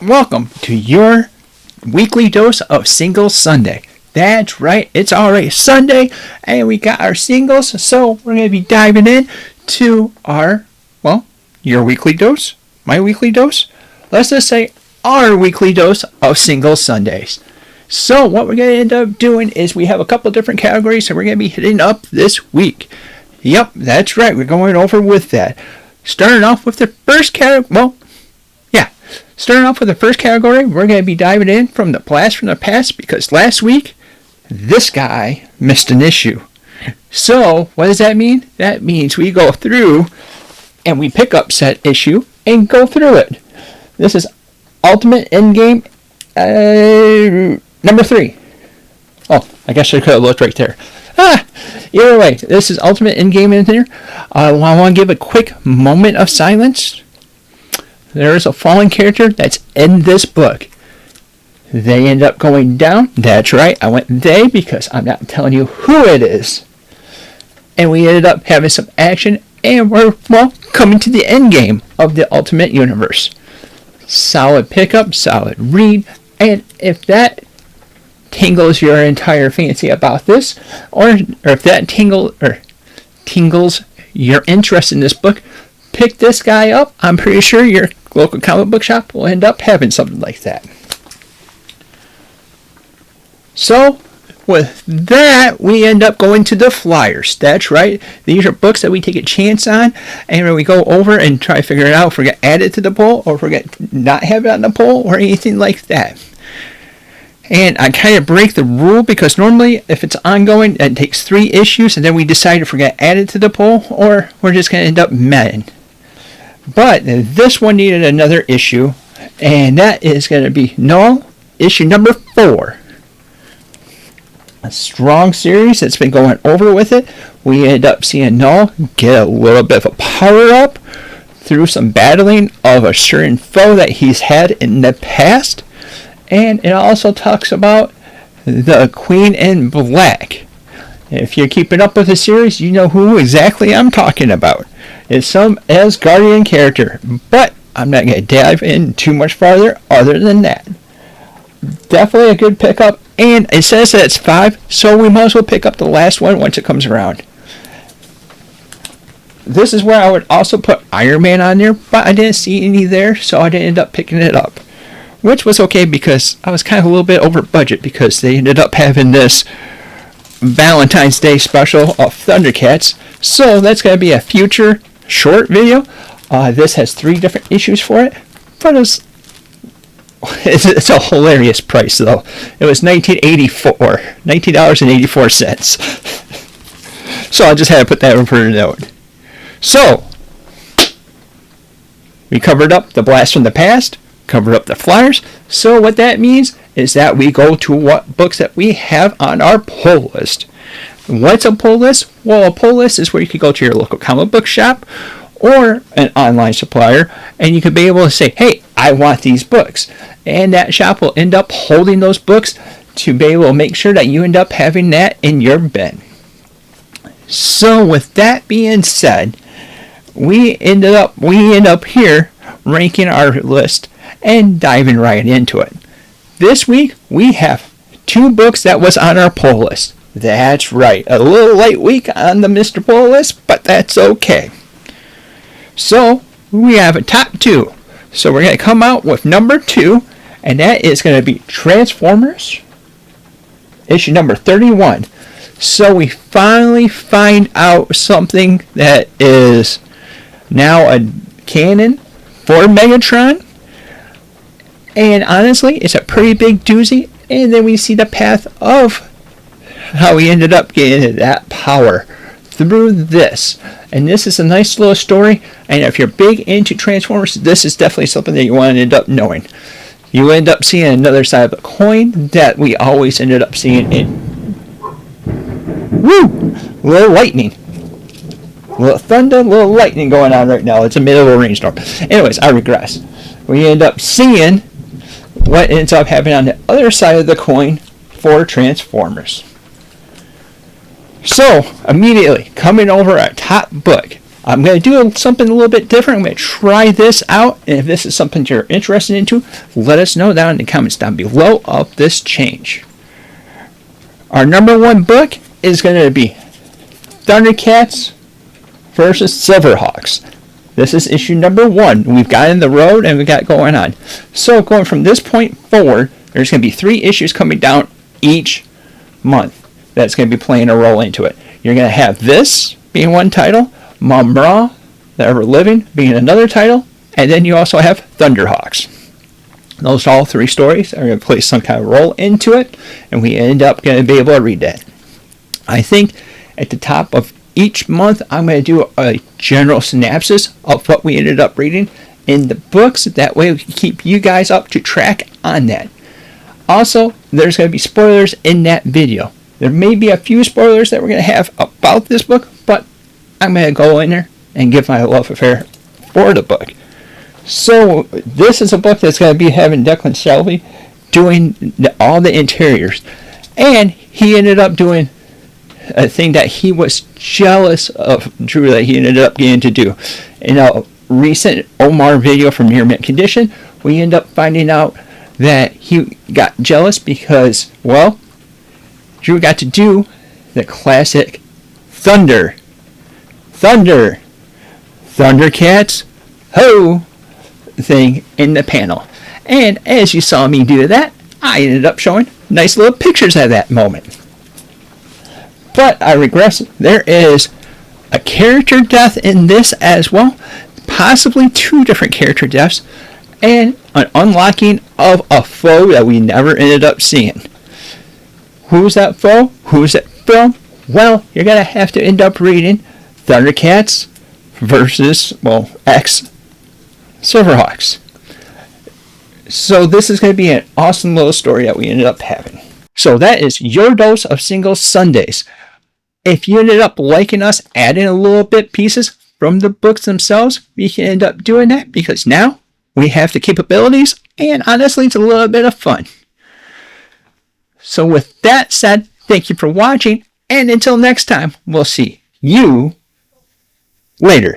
Welcome to your weekly dose of Singles Sunday. That's right, it's already Sunday, and we got our singles, so we're going to be diving in to your weekly dose, my weekly dose. Let's just say our weekly dose of Singles Sundays. So what we're going to end up doing is we have a couple different categories that we're going to be hitting up this week. Yep, that's right, we're going over with that. Starting off with the first category, Starting off with the first category, we're going to be diving in from the blast from the past because last week, this guy missed an issue. So, what does that mean? That means we go through and we pick up said issue and go through it. This is Ultimate Endgame number 3. Oh, I guess I could have looked right there. Either way, this is Ultimate Endgame in here. I want to give a quick moment of silence. There is a fallen character that's in this book. They end up going down. That's right, I went they because I'm not telling you who it is. And we ended up having some action, and we're, coming to the end game of the Ultimate Universe. Solid pickup, solid read, and if that tingles your entire fancy about this, or if that tingles your interest in this book, pick this guy up. I'm pretty sure your local comic book shop will end up having something like that. So, with that, we end up going to the flyers. That's right. These are books that we take a chance on, and we go over and try to figure it out if we're going to add it to the poll, or if we're going to not have it on the poll, or anything like that. And I kind of break the rule because normally, if it's ongoing, it takes 3 issues, and then we decide if we're going to add it to the poll, or we're just going to end up medding. But this one needed another issue, and that is going to be Null, issue number 4. A strong series that's been going over with it. We end up seeing Null get a little bit of a power up through some battling of a certain foe that he's had in the past. And it also talks about the Queen in Black. If you're keeping up with the series, you know who exactly I'm talking about. It's some Asgardian character, but I'm not going to dive in too much farther other than that. Definitely a good pickup, and it says that it's 5, so we might as well pick up the last one once it comes around. This is where I would also put Iron Man on there, but I didn't see any there, so I didn't end up picking it up. Which was okay because I was kind of a little bit over budget because they ended up having this Valentine's Day special of Thundercats. So that's going to be a future short video. This has 3 different issues for it, but it's a hilarious price though. It was $19.84. So I just had to put that in for a note. So we covered up the blast from the past, covered up the flyers. So what that means is that we go to what books that we have on our pull list. What's a pull list? Well, a pull list is where you could go to your local comic book shop or an online supplier, and you could be able to say, hey, I want these books. And that shop will end up holding those books to be able to make sure that you end up having that in your bin. So with that being said, we end up here ranking our list and diving right into it. This week, we have 2 books that was on our pull list. That's right, a little light week on the Mr. Pull list, but that's okay. So, we have a top 2. So we're going to come out with number 2, and that is going to be Transformers, issue number 31. So we finally find out something that is now a canon for Megatron. And honestly, it's a pretty big doozy. And then we see the path of how he ended up getting that power through this. And this is a nice little story. And if you're big into Transformers, this is definitely something that you want to end up knowing. You end up seeing another side of the coin that we always ended up seeing in. Woo! Little lightning. Little thunder, little lightning going on right now. It's a middle of a rainstorm. Anyways, I regress. We end up seeing what ends up happening on the other side of the coin for Transformers. So, immediately, coming over a top book I'm going to do something a little bit different. I'm going to try this out. And if this is something you're interested into, let us know down in the comments down below of this change. Our number one book is going to be Thundercats versus Silverhawks. This is issue number 1. We've got in the road and we've got going on. So going from this point forward, there's going to be 3 issues coming down each month. That's going to be playing a role into it. You're going to have this being one title, Mum-Ra, The Ever Living being another title, and then you also have Thunderhawks. Those all 3 stories are going to play some kind of role into it, and we end up going to be able to read that. I think at the top of each month, I'm going to do a general synopsis of what we ended up reading in the books. That way we can keep you guys up to track on that. Also, there's going to be spoilers in that video. There may be a few spoilers that we're going to have about this book, but I'm going to go in there and give my love affair for the book. So this is a book that's going to be having Declan Shelby doing all the interiors. And he ended up doing a thing that he was jealous of Drew that he ended up getting to do. In a recent Omar video from Near Mint Condition, we end up finding out that he got jealous because, well, Drew got to do the classic Thundercats, ho thing in the panel. And as you saw me do that, I ended up showing nice little pictures of that moment. But I regress, there is a character death in this as well, possibly 2 different character deaths, and an unlocking of a foe that we never ended up seeing. Who's that foe? Who's it from? Well, you're going to have to end up reading Thundercats versus, well, X Silverhawks. So this is going to be an awesome little story that we ended up having. So that is your dose of Single Sundays. If you ended up liking us, adding a little bit pieces from the books themselves, we can end up doing that because now we have the capabilities and honestly it's a little bit of fun. So with that said, thank you for watching, and until next time, we'll see you later.